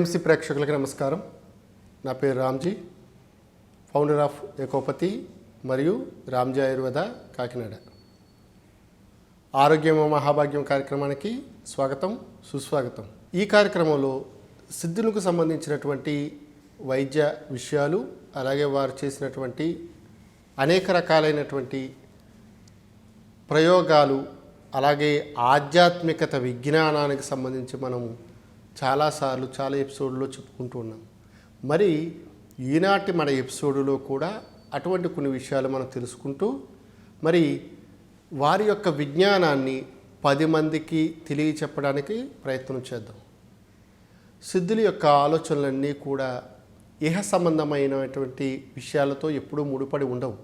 AMC ప్రేక్షకులకి నమస్కారం. నా పేరు రామ్జీ, ఫౌండర్ ఆఫ్ ఏకోపతి మరియు రామ్జీ ఆయుర్వేద కాకినాడ. ఆరోగ్యమే మహాభాగ్యం కార్యక్రమానికి స్వాగతం, సుస్వాగతం. ఈ కార్యక్రమంలో సిద్ధులకు సంబంధించినటువంటి వైద్య విషయాలు, అలాగే వారు చేసినటువంటి అనేక రకాలైనటువంటి ప్రయోగాలు, అలాగే ఆధ్యాత్మికత విజ్ఞానానికి సంబంధించి మనము చాలాసార్లు చాలా ఎపిసోడ్లో చెప్పుకుంటూ ఉన్నాం. మరి ఈనాటి మన ఎపిసోడులో కూడా అటువంటి కొన్ని విషయాలు మనం తెలుసుకుంటూ మరి వారి యొక్క విజ్ఞానాన్ని 10 మందికి తెలియచెప్పడానికి ప్రయత్నం చేద్దాం. సిద్ధుల యొక్క ఆలోచనలన్నీ కూడా ఇహ సంబంధమైనటువంటి విషయాలతో ఎప్పుడూ ముడిపడి ఉండవు.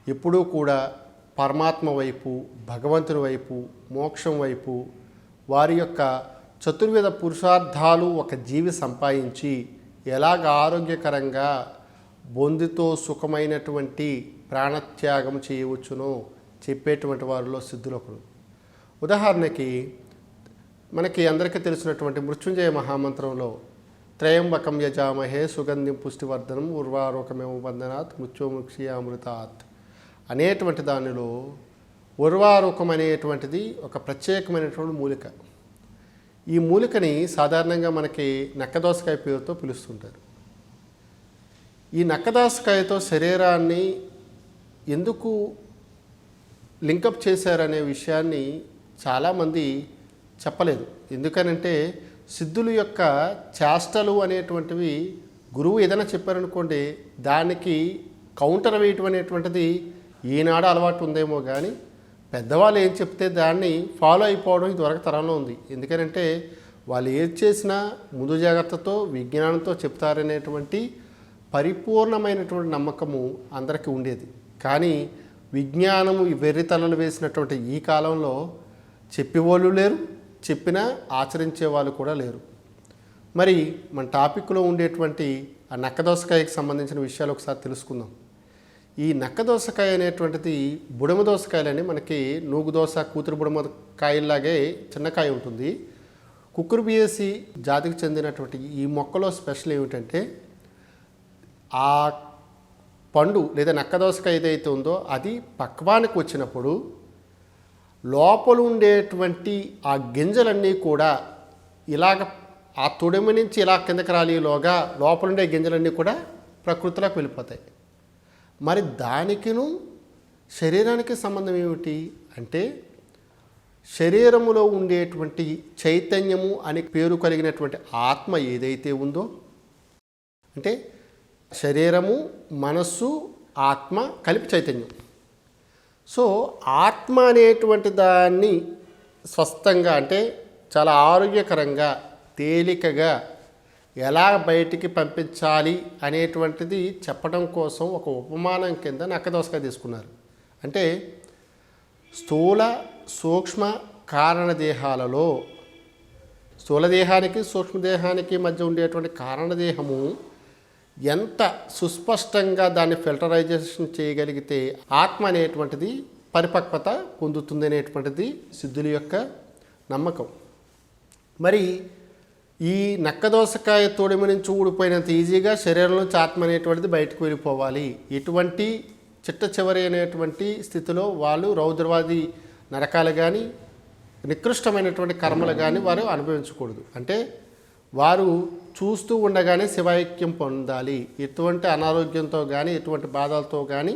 ఎప్పుడూ కూడా పరమాత్మ వైపు, భగవంతుని వైపు, మోక్షం వైపు, వారి యొక్క చతుర్వేద పురుషార్థాలు ఒక జీవి సంపాదించి ఎలాగ ఆరోగ్యకరంగా బొందితో సుఖమైనటువంటి ప్రాణత్యాగం చేయవచ్చునో చెప్పేటువంటి వారిలో సిద్ధులు ఒకడు. ఉదాహరణకి మనకి అందరికీ తెలిసినటువంటి మృత్యుంజయ మహామంత్రంలో త్రయంబకం యజామహే సుగంధిం పుష్టివర్ధనం ఉర్వారోకమేమ బంధనాత్ మృత్యోముక్షి అమృతాత్ అనేటువంటి దానిలో ఉర్వారోకం అనేటువంటిది ఒక ప్రత్యేకమైనటువంటి మూలిక. ఈ మూలికని సాధారణంగా మనకి నక్కదోసకాయ పేరుతో పిలుస్తుంటారు. ఈ నక్కదోసకాయతో శరీరాన్ని ఎందుకు లింకప్ చేశారనే విషయాన్ని చాలామంది చెప్పలేదు. ఎందుకనంటే సిద్ధుల యొక్క చేష్టలు అనేటువంటివి గురువు ఏదైనా చెప్పారనుకోండి, దానికి కౌంటర్ వేయటం అనేటువంటిది ఈనాడు అలవాటు ఉందేమో కానీ పెద్దవాళ్ళు ఏం చెప్తే దాన్ని ఫాలో అయిపోవడం ఇదివరకు తరంలో ఉంది. ఎందుకంటే వాళ్ళు ఏది చేసినా ముందు జాగ్రత్తతో విజ్ఞానంతో చెప్తారనేటువంటి పరిపూర్ణమైనటువంటి నమ్మకము అందరికీ ఉండేది. కానీ విజ్ఞానము వెర్రితలలు వేసినటువంటి ఈ కాలంలో చెప్పేవాళ్ళు లేరు, చెప్పినా ఆచరించే వాళ్ళు కూడా లేరు. మరి మన టాపిక్లో ఉండేటువంటి ఆ నక్కదోసకాయకి సంబంధించిన విషయాలు ఒకసారి తెలుసుకుందాం. ఈ నక్కదోసకాయ అనేటువంటిది బుడమ దోసకాయలని మనకి నూగు దోస, కూతురు బుడమ కాయల్లాగే చిన్నకాయ ఉంటుంది. కుక్కురుబియేసి జాతికి చెందినటువంటి ఈ మొక్కలో స్పెషల్ ఏమిటంటే ఆ పండు లేదా నక్కదోసకాయ ఏదైతే ఉందో అది పక్వానికి వచ్చినప్పుడు లోపల ఉండేటువంటి ఆ గింజలన్నీ కూడా ఇలాగ ఆ తొడిమ నుంచి ఇలా కిందకి రాలిలోగా లోపల ఉండే గింజలన్నీ కూడా ప్రకృతిలోకి వెళ్ళిపోతాయి. మరి దానికిను శరీరానికి సంబంధం ఏమిటి అంటే శరీరములో ఉండేటువంటి చైతన్యము అని పేరు కలిగినటువంటి ఆత్మ ఏదైతే ఉందో, అంటే శరీరము, మనస్సు, ఆత్మ కలిపి చైతన్యం. సో ఆత్మ అనేటువంటి దాన్ని స్వస్థంగా అంటే చాలా ఆరోగ్యకరంగా తేలికగా ఎలా బయటికి పంపించాలి అనేటువంటిది చెప్పడం కోసం ఒక ఉపమానం కింద నక్కదోసకాయ తీసుకున్నారు. అంటే స్థూల సూక్ష్మ కారణదేహాలలో స్థూలదేహానికి సూక్ష్మదేహానికి మధ్య ఉండేటువంటి కారణదేహము ఎంత సుస్పష్టంగా దాన్ని ఫిల్టరైజేషన్ చేయగలిగితే ఆత్మ అనేటువంటిది పరిపక్వత పొందుతుంది అనేటువంటిది సిద్ధుల యొక్క నమ్మకం. మరి ఈ నక్కదోసకాయ తోడిమ నుంచి ఊడిపోయినంత ఈజీగా శరీరంలోంచి ఆత్మ అనేటువంటిది బయటకు వెళ్ళిపోవాలి. ఇటువంటి చిట్ట చివరి అనేటువంటి స్థితిలో వాళ్ళు రౌద్రవాది నరకాలు కానీ నికృష్టమైనటువంటి కర్మలు కానీ వారు అనుభవించకూడదు. అంటే వారు చూస్తూ ఉండగానే శివైక్యం పొందాలి. ఎటువంటి అనారోగ్యంతో కానీ ఎటువంటి బాధలతో కానీ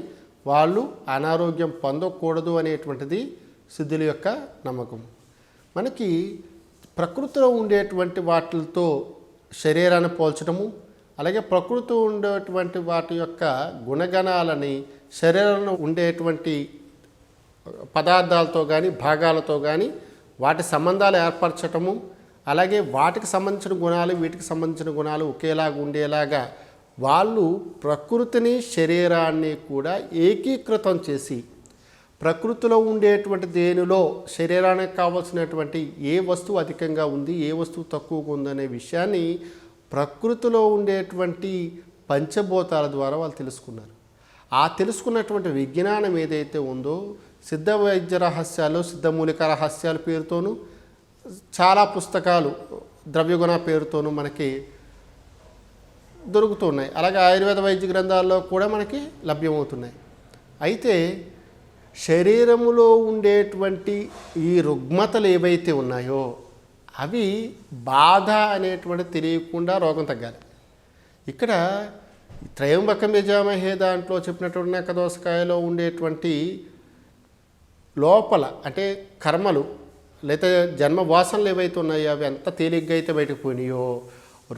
వాళ్ళు అనారోగ్యం పొందకూడదు అనేటువంటిది సిద్ధుల యొక్క నమ్మకం. మనకి ప్రకృతిలో ఉండేటువంటి వాటితో శరీరాన్ని పోల్చడము, అలాగే ప్రకృతిలో ఉండేటువంటి వాటి యొక్క గుణగణాలని శరీరంలో ఉండేటువంటి పదార్థాలతో కానీ భాగాలతో కానీ వాటి సంబంధాలు ఏర్పరచటము, అలాగే వాటికి సంబంధించిన గుణాలు వీటికి సంబంధించిన గుణాలు ఒకేలాగా ఉండేలాగా వాళ్ళు ప్రకృతిని శరీరాన్ని కూడా ఏకీకృతం చేసి ప్రకృతిలో ఉండేటువంటి దేనిలో శరీరానికి కావాల్సినటువంటి ఏ వస్తువు అధికంగా ఉంది, ఏ వస్తువు తక్కువగా ఉందనే విషయాన్ని ప్రకృతిలో ఉండేటువంటి పంచభూతాల ద్వారా వాళ్ళు తెలుసుకున్నారు. ఆ తెలుసుకున్నటువంటి విజ్ఞానం ఏదైతే ఉందో సిద్ధ వైద్య రహస్యాలు, సిద్ధమూలిక రహస్యాల పేరుతోనూ చాలా పుస్తకాలు ద్రవ్యగుణ పేరుతోనూ మనకి దొరుకుతున్నాయి. అలాగే ఆయుర్వేద వైద్య గ్రంథాల్లో కూడా మనకి లభ్యమవుతున్నాయి. అయితే శరీరములో ఉండేటువంటి ఈ రుగ్మతలు ఏవైతే ఉన్నాయో అవి బాధ అనేటువంటి తెలియకుండా రోగం తగ్గాలి. ఇక్కడ త్రయంబకం యజామహే దాంట్లో చెప్పినటువంటి ఏకదోసకాయలో ఉండేటువంటి లోపల అంటే కర్మలు లేదా జన్మ వాసనలు ఏవైతే ఉన్నాయో అవి ఎంత తేలిగ్గా అయితే బయటకు పోయినాయో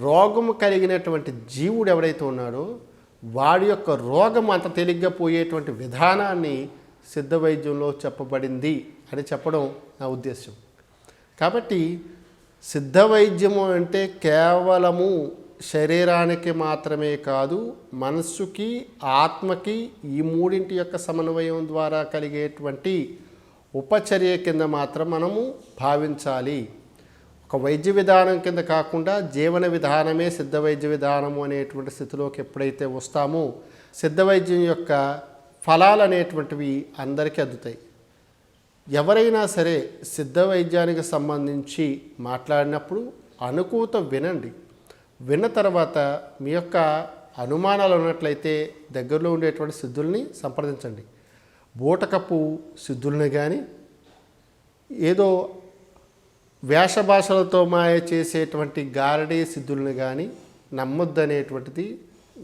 రోగము కలిగినటువంటి జీవుడు ఎవడైతే ఉన్నాడో వాడి యొక్క రోగం అంత తేలిగ్గా పోయేటువంటి విధానాన్ని సిద్ధ వైద్యంలో చెప్పబడింది అని చెప్పడం నా ఉద్దేశం. కాబట్టి సిద్ధ వైద్యము అంటే కేవలము శరీరానికి మాత్రమే కాదు, మనస్సుకి ఆత్మకి ఈ మూడింటి యొక్క సమన్వయం ద్వారా కలిగేటువంటి ఉపచర్య కింద మాత్రం మనము భావించాలి. ఒక వైద్య విధానం కింద కాకుండా జీవన విధానమే సిద్ధ వైద్య విధానము అనేటువంటి స్థితిలోకి ఎప్పుడైతే వస్తామో సిద్ధ వైద్యం యొక్క ఫలాలు అనేటువంటివి అందరికీ అందుతాయి. ఎవరైనా సరే సిద్ధ వైద్యానికి సంబంధించి మాట్లాడినప్పుడు అనుకూత వినండి. విన్న తర్వాత మీ యొక్క అనుమానాలు ఉన్నట్లయితే దగ్గరలో ఉండేటువంటి సిద్ధుల్ని సంప్రదించండి. బూటకపు సిద్ధుల్ని కానీ ఏదో వేషభాషలతో మాయ చేసేటువంటి గారడీ సిద్ధుల్ని కానీ నమ్మొద్దనేటువంటిది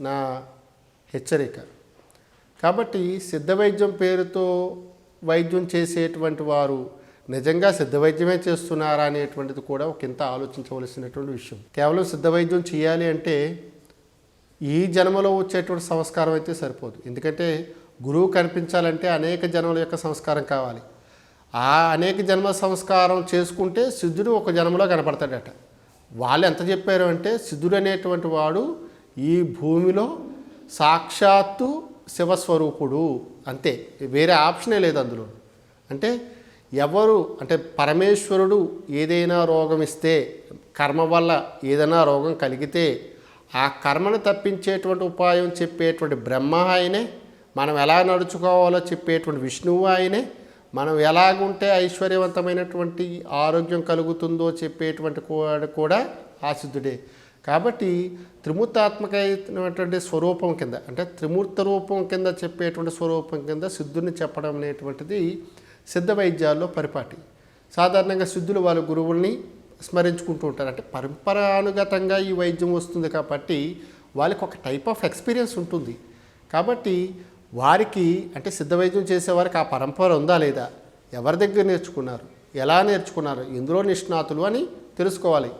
నా హెచ్చరిక. కాబట్టి సిద్ధ వైద్యం పేరుతో వైద్యం చేసేటువంటి వారు నిజంగా సిద్ధ వైద్యమే చేస్తున్నారా అనేటువంటిది కూడా ఒక ఇంత ఆలోచించవలసినటువంటి విషయం. కేవలం సిద్ధ వైద్యం చేయాలి అంటే ఈ జన్మలో వచ్చేటువంటి సంస్కారం అయితే సరిపోదు. ఎందుకంటే గురువు కనిపించాలంటే అనేక జన్మల యొక్క సంస్కారం కావాలి. ఆ అనేక జన్మ సంస్కారం చేసుకుంటే సిద్ధుడు ఒక జన్మలో కనపడతాడట. వాళ్ళు ఎంత చెప్పారు అంటే సిద్ధుడు అనేటువంటి వాడు ఈ భూమిలో సాక్షాత్తు శివస్వరూపుడు, అంతే, వేరే ఆప్షనే లేదు అందులో. అంటే ఎవరు అంటే పరమేశ్వరుడు ఏదైనా రోగం ఇస్తే, కర్మ వల్ల ఏదైనా రోగం కలిగితే ఆ కర్మను తప్పించేటువంటి ఉపాయం చెప్పేటువంటి బ్రహ్మ ఆయనే, మనం ఎలా నడుచుకోవాలో చెప్పేటువంటి విష్ణువు ఆయనే, మనం ఎలాగుంటే ఐశ్వర్యవంతమైనటువంటి ఆరోగ్యం కలుగుతుందో చెప్పేటువంటి కూడా ఆ సిద్ధుడే. కాబట్టి త్రిమూర్తాత్మకమైనటువంటి స్వరూపం కింద అంటే త్రిమూర్త రూపం కింద చెప్పేటువంటి స్వరూపం కింద సిద్ధుని చెప్పడం అనేటువంటిది సిద్ధ వైద్యాల్లో పరిపాటి. సాధారణంగా సిద్ధులు వాళ్ళ గురువుల్ని స్మరించుకుంటూ ఉంటారు. అంటే పరంపరానుగతంగా ఈ వైద్యం వస్తుంది కాబట్టి వాళ్ళకి ఒక టైప్ ఆఫ్ ఎక్స్పీరియన్స్ ఉంటుంది. కాబట్టి వారికి అంటే సిద్ధ వైద్యం చేసేవారికి ఆ పరంపర ఉందా లేదా, ఎవరి దగ్గర నేర్చుకున్నారు, ఎలా నేర్చుకున్నారు, ఎందులో నిష్ణాతులు అని తెలుసుకోవాలి.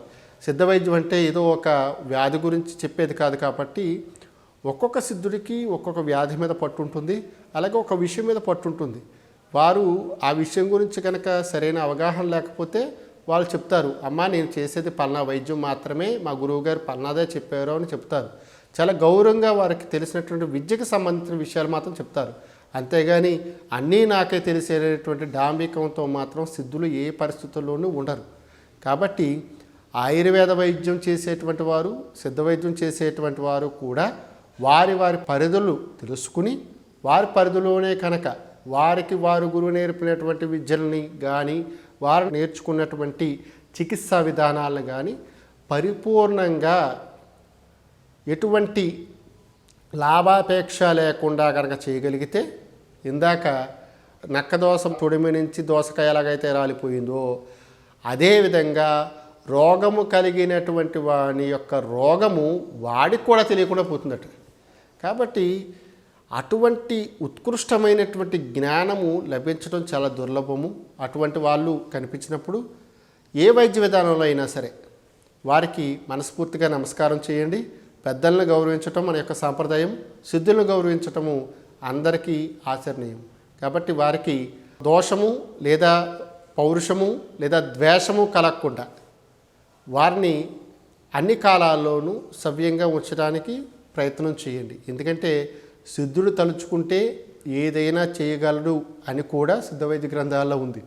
సిద్ధ వైద్యం అంటే ఏదో ఒక వ్యాధి గురించి చెప్పేది కాదు. కాబట్టి ఒక్కొక్క సిద్ధుడికి ఒక్కొక్క వ్యాధి మీద పట్టు ఉంటుంది, అలాగే ఒక విషయం మీద పట్టు ఉంటుంది. వారు ఆ విషయం గురించి కనుక సరైన అవగాహన లేకపోతే వాళ్ళు చెప్తారు, అమ్మా నేను చేసేది పలానా వైద్యం మాత్రమే, మా గురువుగారు పలానాదే చెప్పారు అని చెప్తారు. చాలా గౌరవంగా వారికి తెలిసినటువంటి విద్యకు సంబంధించిన విషయాలు మాత్రం చెప్తారు. అంతేగాని అన్నీ నాకే తెలిసేటటువంటి డాంబికంతో మాత్రం సిద్ధులు ఏ పరిస్థితుల్లోనూ ఉండరు. కాబట్టి ఆయుర్వేద వైద్యం చేసేటువంటి వారు, సిద్ధ వైద్యం చేసేటువంటి వారు కూడా వారి వారి పరిధులు తెలుసుకుని వారి పరిధిలోనే కనుక వారికి వారు గురువు నేర్పినటువంటి విద్యల్ని కానీ వారు నేర్చుకున్నటువంటి చికిత్సా విధానాలను కానీ పరిపూర్ణంగా ఎటువంటి లాభాపేక్ష లేకుండా కనుక చేయగలిగితే, ఇందాక నక్కదోసం తొడిమి నుంచి దోసకాయ ఎలాగైతే రాలిపోయిందో అదేవిధంగా రోగము కలిగినటువంటి వాని యొక్క రోగము వాడికి కూడా తెలియకుండా పోతుందట. కాబట్టి అటువంటి ఉత్కృష్టమైనటువంటి జ్ఞానము లభించడం చాలా దుర్లభము. అటువంటి వాళ్ళు కనిపించినప్పుడు ఏ వైద్య విధానంలో అయినా సరే వారికి మనస్ఫూర్తిగా నమస్కారం చేయండి. పెద్దలను గౌరవించటం మన యొక్క సాంప్రదాయం, సిద్ధులను గౌరవించటము అందరికీ ఆచరణీయం. కాబట్టి వారికి దోషము లేదా పౌరుషము లేదా ద్వేషము కలగకుండా వారిని అన్ని కాలాల్లోనూ సవ్యంగా ఉంచడానికి ప్రయత్నం చేయండి. ఎందుకంటే సిద్ధుడు తలుచుకుంటే ఏదైనా చేయగలడు అని కూడా సిద్ధవైద్య గ్రంథాల్లో ఉంది.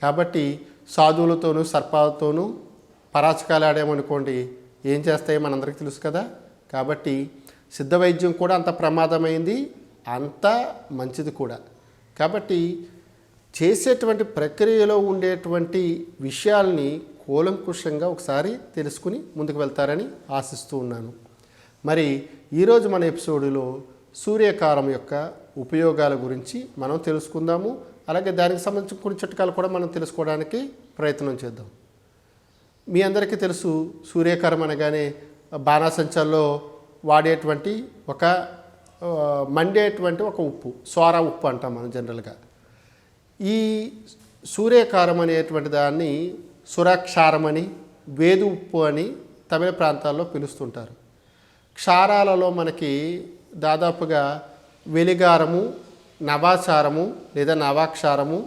కాబట్టి సాధువులతోనూ సర్పాలతోనూ పరాచకాలు ఆడామనుకోండి ఏం చేస్తాయో మనందరికీ తెలుసు కదా. కాబట్టి సిద్ధ వైద్యం కూడా అంత ప్రమాదమైంది, అంత మంచిది కూడా. కాబట్టి చేసేటువంటి ప్రక్రియలో ఉండేటువంటి విషయాల్ని కూలంకుషంగా ఒకసారి తెలుసుకుని ముందుకు వెళ్తారని ఆశిస్తూ ఉన్నాను. మరి ఈరోజు మన ఎపిసోడ్లో సూర్యకారం యొక్క ఉపయోగాల గురించి మనం తెలుసుకుందాము. అలాగే దానికి సంబంధించిన కొన్ని చిట్కాలు కూడా మనం తెలుసుకోవడానికి ప్రయత్నం చేద్దాం. మీ అందరికీ తెలుసు, సూర్యకారం అనగానే బాణాసంచాల్లో వాడేటువంటి ఒక మండేటువంటి ఒక ఉప్పు, సోరా ఉప్పు అంటాం మనం జనరల్గా. ఈ సూర్యకారం అనేటువంటి దాన్ని సురక్షారం అని, వేదు ఉప్పు అని తమిళ ప్రాంతాల్లో పిలుస్తుంటారు. క్షారాలలో మనకి దాదాపుగా వెలిగారము, నవాచారము లేదా నవాక్షారము,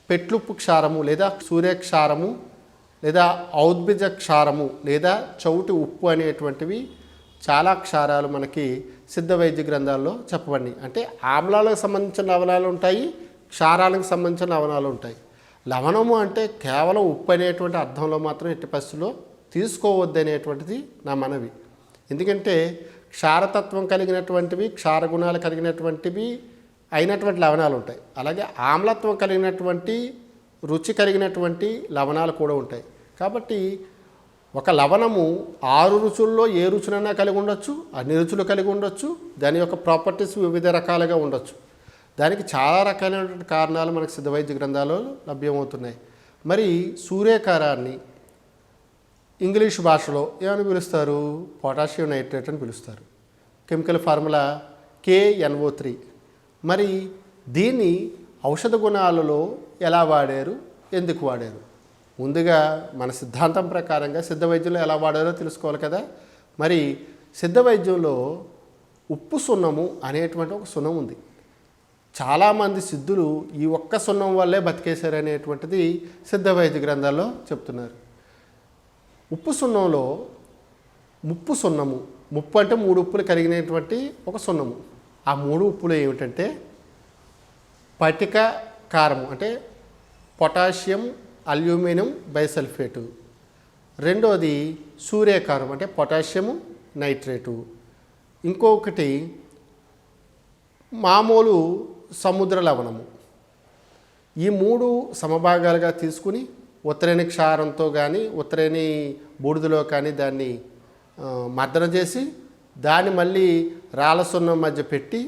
పెట్లుప్పు క్షారము లేదా సూర్యక్షారము లేదా ఔద్భిజ క్షారము లేదా చౌటి ఉప్పు అనేటువంటివి చాలా క్షారాలు మనకి సిద్ధ వైద్య గ్రంథాల్లో చెప్పబడి. అంటే ఆమ్లాలకు సంబంధించిన లవణాలు ఉంటాయి, క్షారాలకు సంబంధించిన లవణాలు ఉంటాయి. లవణము అంటే కేవలం ఉప్పు అనేటువంటి అర్థంలో మాత్రం ఎట్టి పరిస్థితుల్లో తీసుకోవద్దు అనేటువంటిది నా మనవి. ఎందుకంటే క్షారతత్వం కలిగినటువంటివి, క్షారగుణాలు కలిగినటువంటివి అయినటువంటి లవణాలు ఉంటాయి. అలాగే ఆమ్లత్వం కలిగినటువంటి, రుచి కలిగినటువంటి లవణాలు కూడా ఉంటాయి. కాబట్టి ఒక లవణము 6 రుచుల్లో ఏ రుచునైనా కలిగి ఉండొచ్చు, అన్ని రుచులు కలిగి ఉండొచ్చు. దాని యొక్క ప్రాపర్టీస్ వివిధ రకాలుగా ఉండొచ్చు. దానికి చాలా రకాలైనటువంటి కారణాలు మనకు సిద్ధ వైద్య గ్రంథాల్లో లభ్యమవుతున్నాయి. మరి సూర్యకారాన్ని ఇంగ్లీష్ భాషలో ఏమని పిలుస్తారు? పొటాషియం నైట్రేట్ అని పిలుస్తారు. Chemical formula KNO3. మరి దీన్ని ఔషధ గుణాలలో ఎలా వాడారు, ఎందుకు వాడారు? ముందుగా మన సిద్ధాంతం ప్రకారంగా సిద్ధ వైద్యంలో ఎలా వాడారో తెలుసుకోవాలి కదా. మరి సిద్ధ వైద్యంలో ఉప్పు సున్నము అనేటువంటి ఒక సున్నం ఉంది. చాలామంది సిద్ధులు ఈ ఒక్క సున్నం వల్లే బతికేశారు అనేటువంటిది సిద్ధ వైద్య గ్రంథాల్లో చెప్తున్నారు. ఉప్పు సున్నంలో ముప్పు సున్నము, ముప్పు అంటే 3 ఉప్పులు కలిగినటువంటి ఒక సున్నము. ఆ 3 ఉప్పులు ఏమిటంటే పటిక కారము అంటే పొటాషియం అల్యూమినియం బైసల్ఫేటు, రెండోది సూర్యకారం అంటే పొటాషియము నైట్రేటు, ఇంకొకటి మామూలు సముద్ర లవణము. ఈ 3 సమభాగాలుగా తీసుకుని ఉత్తరేణి క్షారంతో కానీ ఉత్తరేణి బూడిదలో కానీ దాన్ని మర్దన చేసి దాన్ని మళ్ళీ రాళ్ళ సున్నం మధ్య పెట్టి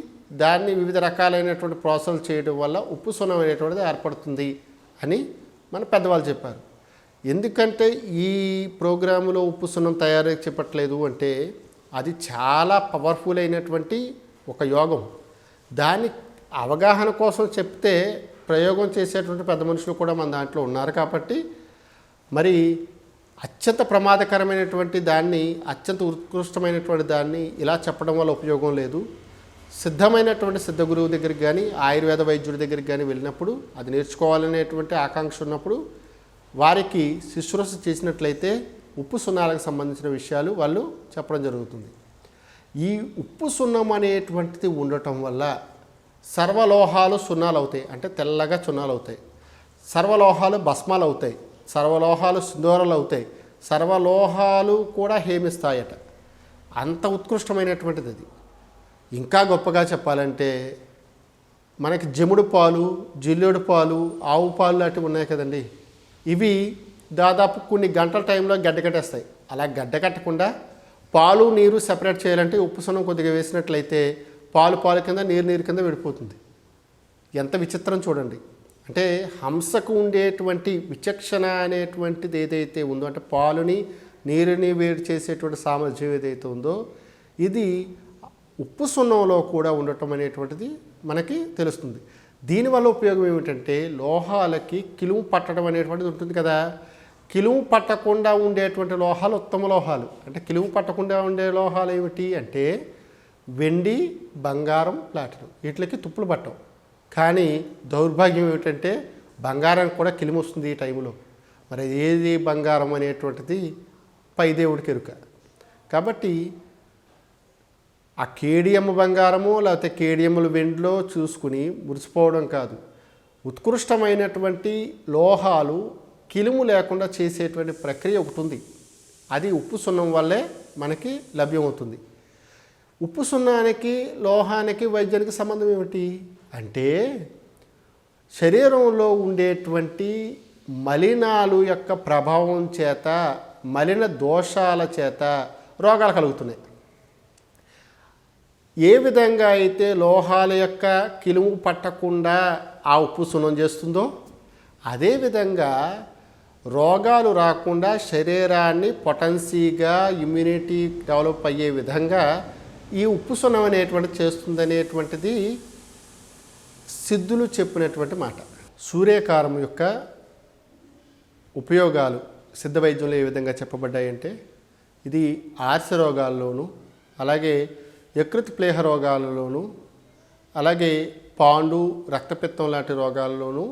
దాన్ని వివిధ రకాలైనటువంటి ప్రాసెస్లు చేయడం వల్ల ఉప్పు సున్నం అనేటువంటిది ఏర్పడుతుంది అని మన పెద్దవాళ్ళు చెప్పారు. ఎందుకంటే ఈ ప్రోగ్రాములో ఉప్పు సున్నం తయారీ చెప్పట్లేదు అంటే అది చాలా పవర్ఫుల్ అయినటువంటి ఒక యోగం. దాని అవగాహన కోసం చెప్తే ప్రయోగం చేసేటువంటి పెద్ద మనుషులు కూడా మన దాంట్లో ఉన్నారు. కాబట్టి మరి అత్యంత ప్రమాదకరమైనటువంటి దాన్ని, అత్యంత ఉత్కృష్టమైనటువంటి దాన్ని ఇలా చెప్పడం వల్ల ఉపయోగం లేదు. సిద్ధమైనటువంటి సిద్ధ గురువు దగ్గరికి కానీ ఆయుర్వేద వైద్యుడి దగ్గరికి కానీ వెళ్ళినప్పుడు అది నేర్చుకోవాలనేటువంటి ఆకాంక్ష ఉన్నప్పుడు వారికి శుశ్రూష చేసినట్లయితే ఉప్పు సున్నాలకు సంబంధించిన విషయాలు వాళ్ళు చెప్పడం జరుగుతుంది. ఈ ఉప్పు సున్నం అనేటువంటిది ఉండటం వల్ల సర్వలోహాలు సున్నాలు అవుతాయి, అంటే తెల్లగా చున్నాలు అవుతాయి. సర్వలోహాలు భస్మాలు అవుతాయి, సర్వలోహాలు సింధూరాలు అవుతాయి, సర్వలోహాలు కూడా హేమిస్తాయట. అంత ఉత్కృష్టమైనటువంటిది అది. ఇంకా గొప్పగా చెప్పాలంటే మనకి జముడు పాలు, జిల్లేడు పాలు, ఆవు పాలు లాంటివి ఉన్నాయి కదండి. ఇవి దాదాపు కొన్ని గంటల టైంలో గడ్డకట్టేస్తాయి. అలా గడ్డకట్టకుండా పాలు నీరు సెపరేట్ చేయాలంటే ఉప్పు సున్నం కొద్దిగా వేసినట్లయితే పాలు కింద, నీరు కింద విడిపోతుంది. ఎంత విచిత్రం చూడండి. అంటే హంసకు ఉండేటువంటి విచక్షణ అనేటువంటిది ఏదైతే ఉందో, అంటే పాలుని నీరుని వేడి చేసేటువంటి సామర్థ్యం ఏదైతే ఉందో ఇది ఉప్పు సున్నంలో కూడా ఉండటం అనేటువంటిది మనకి తెలుస్తుంది. దీనివల్ల ఉపయోగం ఏమిటంటే లోహాలకి కిలుము పట్టడం అనేటువంటిది ఉంటుంది కదా. కిలుము పట్టకుండా ఉండేటువంటి లోహాలు ఉత్తమ లోహాలు. అంటే కిలుము పట్టకుండా ఉండే లోహాలు ఏమిటి అంటే వెండి, బంగారం, ప్లాటినం. వీటికి తుప్పులు పట్టవు. కానీ దౌర్భాగ్యం ఏమిటంటే బంగారానికి కూడా కిలిమి వస్తుంది ఈ టైంలో. మరి ఏది బంగారం అనేటువంటిది పై దేవుడికి ఎరుక. కాబట్టి ఆ కేడియం బంగారము లేకపోతే కేడియములు వెండిలో చూసుకుని మురిసిపోవడం కాదు. ఉత్కృష్టమైనటువంటి లోహాలు కిలుము లేకుండా చేసేటువంటి ప్రక్రియ ఒకటి ఉంది. అది ఉప్పు సున్నం వల్లే మనకి లభ్యమవుతుంది. ఉప్పు సున్నానికి, లోహానికి, వైద్యానికి సంబంధం ఏమిటి అంటే శరీరంలో ఉండేటువంటి మలినాలు యొక్క ప్రభావం చేత, మలిన దోషాల చేత రోగాలు కలుగుతున్నాయి. ఏ విధంగా అయితే లోహాల యొక్క కిలుము పట్టకుండా ఆ ఉప్పు సున్నం చేస్తుందో అదేవిధంగా రోగాలు రాకుండా శరీరాన్ని పొటెన్సీగా ఇమ్యూనిటీ డెవలప్ అయ్యే విధంగా ఈ ఉప్పు సున్నం అనేటువంటిది చేస్తుందనేటువంటిది సిద్ధులు చెప్పినటువంటి మాట. సూర్యకారం యొక్క ఉపయోగాలు సిద్ధ వైద్యంలో ఏ విధంగా చెప్పబడ్డాయంటే ఇది ఆర్స రోగాల్లోనూ అలాగే యకృత్ ప్లేహ రోగాలలోనూ అలాగే పాండు రక్తపిత్తం లాంటి రోగాల్లోనూ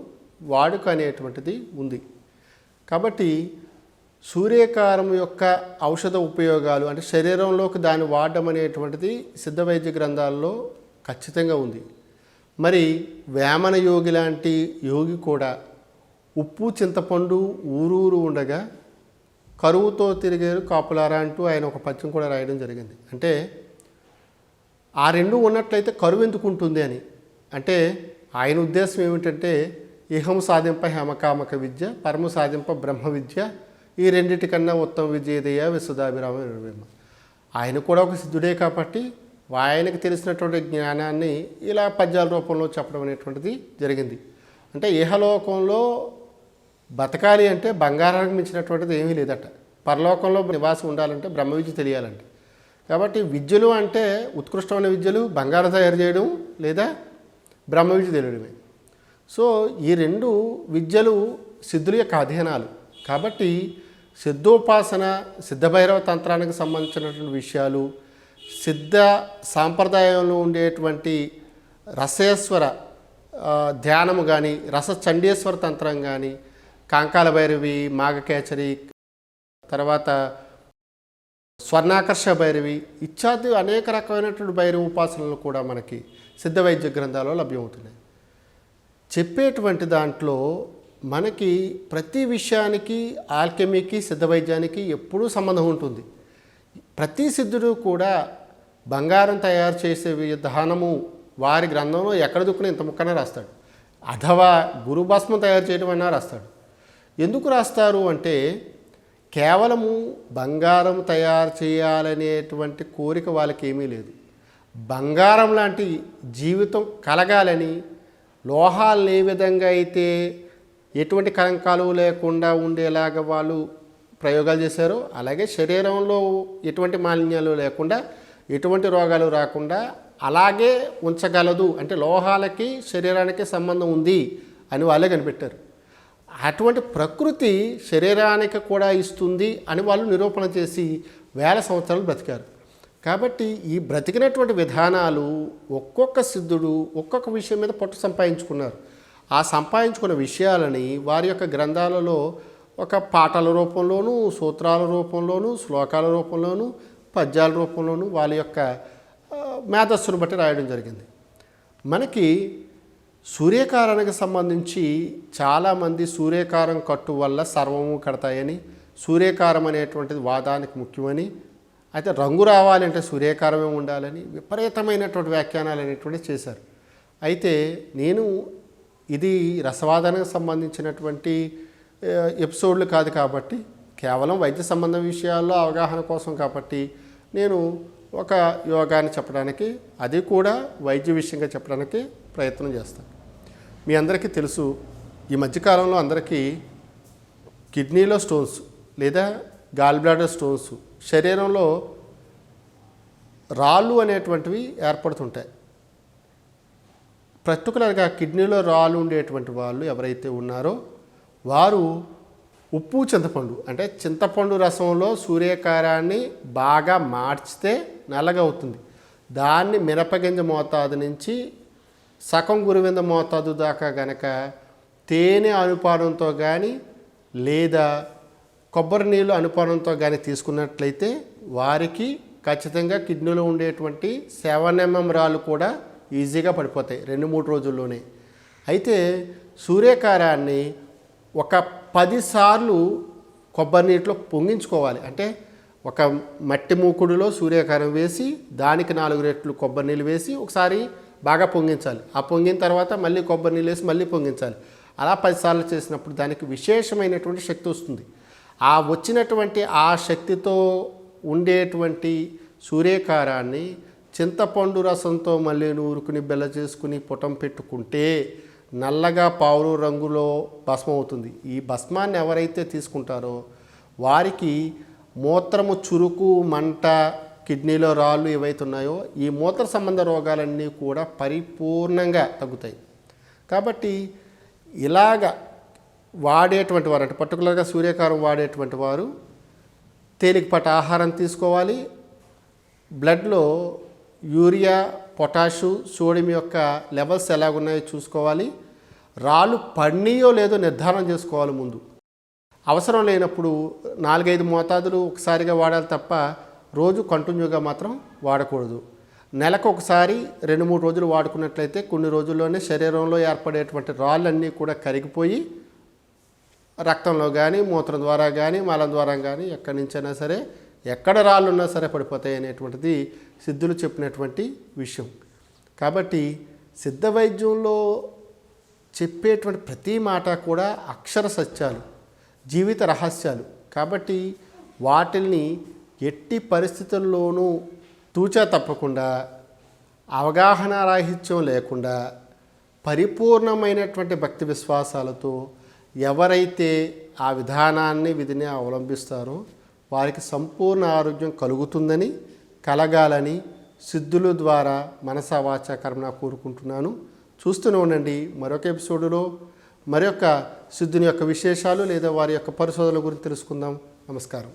వాడుక అనేటువంటిది ఉంది. కాబట్టి సూర్యకారం యొక్క ఔషధ ఉపయోగాలు అంటే శరీరంలోకి దాన్ని వాడడం అనేటువంటిది సిద్ధ వైద్య గ్రంథాల్లో ఖచ్చితంగా ఉంది. మరి వేమన యోగి లాంటి యోగి కూడా ఉప్పు చింతపండు ఊరూరు ఉండగా కరువుతో తిరిగారు కాపులారా అంటూ ఆయన ఒక పద్యం కూడా రాయడం జరిగింది. అంటే ఆ రెండు ఉన్నట్లయితే కరువు ఎందుకు ఉంటుంది అని. అంటే ఆయన ఉద్దేశం ఏమిటంటే ఇహము సాధింప హేమకామక విద్య పరము సాధింప బ్రహ్మ విద్య ఈ రెండింటికన్నా ఉత్తమ విద్య ఏదయ్యా విశ్వదాభిరామ నిర్వేమ. ఆయన కూడా ఒక సిద్ధుడే కాబట్టి ఆయనకు తెలిసినటువంటి జ్ఞానాన్ని ఇలా పద్యాల రూపంలో చెప్పడం అనేటువంటిది జరిగింది. అంటే ఇహలోకంలో బతకాలి అంటే బంగారానికి మించినటువంటిది ఏమీ లేదట. పరలోకంలో నివాసం ఉండాలంటే బ్రహ్మ విద్య తెలియాలంటే. కాబట్టి విద్యలు అంటే ఉత్కృష్టమైన విద్యలు బంగారం తయారు చేయడం లేదా బ్రహ్మ విద్య తెలియడమే. సో ఈ రెండు విద్యలు సిద్ధుల యొక్క అధ్యయనాలు. కాబట్టి సిద్ధోపాసన సిద్ధభైరవ తంత్రానికి సంబంధించినటువంటి విషయాలు సిద్ధ సాంప్రదాయంలో ఉండేటువంటి రసేశ్వర ధ్యానము కానీ రస చండీశ్వర తంత్రం కానీ కాంకాల భైరవి మాఘకేచరి తర్వాత స్వర్ణాకర్ష భైరవి ఇత్యాది అనేక రకమైనటువంటి భైరవ ఉపాసనలు కూడా మనకి సిద్ధ వైద్య గ్రంథాలలో లభ్యమవుతున్నాయి. చెప్పేటువంటి దాంట్లో మనకి ప్రతి విషయానికి ఆల్కెమీకి సిద్ధ వైద్యానికి ఎప్పుడూ సంబంధం ఉంటుంది. ప్రతి సిద్ధుడు కూడా బంగారం తయారు చేసే విధానము వారి గ్రంథంలో ఎక్కడ దుక్కున ఇంత ముక్కనే రాస్తాడు. అథవా గురుభస్మం తయారు చేయడం అన్నా రాస్తాడు. ఎందుకు రాస్తారు అంటే కేవలము బంగారం తయారు చేయాలనేటువంటి కోరిక వాళ్ళకి ఏమీ లేదు. బంగారం లాంటి జీవితం కలగాలని లోహాలను ఏ విధంగా అయితే ఎటువంటి కలంకాలు లేకుండా ఉండేలాగా వాళ్ళు ప్రయోగాలు చేశారో అలాగే శరీరంలో ఎటువంటి మాలిన్యాలు లేకుండా ఎటువంటి రోగాలు రాకుండా అలాగే ఉంచగలదు. అంటే లోహాలకి శరీరానికి సంబంధం ఉంది అని వాళ్ళే కనిపెట్టారు. అటువంటి ప్రకృతి శరీరానికి కూడా ఇస్తుంది అని వాళ్ళు నిరూపణ చేసి వేల సంవత్సరాలు బ్రతికారు. కాబట్టి ఈ బ్రతికినటువంటి విధానాలు ఒక్కొక్క సిద్ధుడు ఒక్కొక్క విషయం మీద పట్టు సంపాదించుకున్నారు. ఆ సంపాదించుకున్న విషయాలని వారి యొక్క గ్రంథాలలో ఒక పాటల రూపంలోనూ సూత్రాల రూపంలోనూ శ్లోకాల రూపంలోనూ పద్యాల రూపంలోనూ వాళ్ళ యొక్క మేధస్సును బట్టి రాయడం జరిగింది. మనకి సూర్యకారానికి సంబంధించి చాలామంది సూర్యకారం కట్టు వల్ల సర్వము కడతాయని సూర్యకారం అనేటువంటిది వాదానికి ముఖ్యమని అయితే రంగు రావాలంటే సూర్యకారమే ఉండాలని విపరీతమైనటువంటి వ్యాఖ్యానాలు అనేటువంటివి చేశారు. అయితే నేను ఇది రసవాదానికి సంబంధించినటువంటి ఎపిసోడ్లు కాదు కాబట్టి కేవలం వైద్య సంబంధ విషయాల్లో అవగాహన కోసం కాబట్టి నేను ఒక యోగాన్ని చెప్పడానికి అది కూడా వైద్య విషయంగా చెప్పడానికి ప్రయత్నం చేస్తాను. మీ అందరికీ తెలుసు ఈ మధ్యకాలంలో అందరికీ కిడ్నీలో స్టోన్స్ లేదా గాల్ బ్లాడర్ స్టోన్స్ శరీరంలో రాళ్ళు అనేటువంటివి ఏర్పడుతుంటాయి. పర్టికులర్గా కిడ్నీలో రాళ్ళు ఉండేటువంటి వాళ్ళు ఎవరైతే ఉన్నారో వారు ఉప్పు చింతపండు అంటే చింతపండు రసంలో సూర్యకారాన్ని బాగా మార్చితే నల్లగా అవుతుంది. దాన్ని మిరపగింజ మోతాదు నుంచి సగం గురువింద మోతాదు దాకా గనక తేనె అనుపానంతో కానీ లేదా కొబ్బరి నీళ్ళు అనుపానంతో కానీ తీసుకున్నట్లయితే వారికి ఖచ్చితంగా కిడ్నీలో ఉండేటువంటి 7 mm రాళ్ళు కూడా ఈజీగా పడిపోతాయి 2-3 రోజుల్లోనే. అయితే సూర్యకారాన్ని ఒక 10 సార్లు కొబ్బరి నీటిలో పొంగించుకోవాలి. అంటే ఒక మట్టి మూకుడులో సూర్యకారం వేసి దానికి 4 రెట్లు కొబ్బరి నీళ్ళు వేసి ఒకసారి బాగా పొంగించాలి. ఆ పొంగిన తర్వాత మళ్ళీ కొబ్బరి నీళ్ళు వేసి మళ్ళీ పొంగించాలి. అలా 10 సార్లు చేసినప్పుడు దానికి విశేషమైనటువంటి శక్తి వస్తుంది. ఆ వచ్చినటువంటి ఆ శక్తితో ఉండేటువంటి సూర్యకారాన్ని చింతపండు రసంతో మళ్ళీ నూరుకుని బెల్ల చేసుకుని పుటం పెట్టుకుంటే నల్లగా పావులు రంగులో భస్మం అవుతుంది. ఈ భస్మాన్ని ఎవరైతే తీసుకుంటారో వారికి మూత్రము చురుకు, మంట, కిడ్నీలో రాళ్ళు ఏవైతే ఉన్నాయో ఈ మూత్ర సంబంధ రోగాలన్నీ కూడా పరిపూర్ణంగా తగ్గుతాయి. కాబట్టి ఇలాగ వాడేటువంటి వారు, అంటే పర్టికులర్గా సూర్యకారం వాడేటువంటి వారు తేలికపాటి ఆహారం తీసుకోవాలి. బ్లడ్లో యూరియా, పొటాషు, సోడియం యొక్క లెవెల్స్ ఎలాగున్నాయో చూసుకోవాలి. రాళ్ళు పడినాయో లేదో నిర్ధారణ చేసుకోవాలి ముందు. అవసరం లేనప్పుడు 4-5 మోతాదులు ఒకసారిగా వాడాలి తప్ప రోజు కంటిన్యూగా మాత్రం వాడకూడదు. నెలకు ఒకసారి 2-3 రోజులు వాడుకున్నట్లయితే కొన్ని రోజుల్లోనే శరీరంలో ఏర్పడేటువంటి రాళ్ళన్నీ కూడా కరిగిపోయి రక్తంలో కానీ, మూత్రం ద్వారా కానీ, మలం ద్వారా కానీ ఎక్కడి నుంచైనా సరే, ఎక్కడ రాళ్ళు ఉన్నా సరే పడిపోతాయి అనేటువంటిది సిద్ధులు చెప్పినటువంటి విషయం. కాబట్టి సిద్ధ వైద్యంలో చెప్పేటువంటి ప్రతి మాట కూడా అక్షర సత్యాలు, జీవిత రహస్యాలు. కాబట్టి వాటిల్ని ఎట్టి పరిస్థితుల్లోనూ తూచా తప్పకుండా, అవగాహన రాహిత్యం లేకుండా, పరిపూర్ణమైనటువంటి భక్తి విశ్వాసాలతో ఎవరైతే ఆ విధానాన్ని, విధిని అవలంబిస్తారో వారికి సంపూర్ణ ఆరోగ్యం కలుగుతుందని, కలగాలని సిద్ధుల ద్వారా మనస వాచ కర్మణ కోరుకుంటున్నాను. చూస్తూనే ఉండండి. మరొక ఎపిసోడులో మరొక సిద్ధుని యొక్క విశేషాలు లేదా వారి యొక్క పరిశోధనల గురించి తెలుసుకుందాం. నమస్కారం.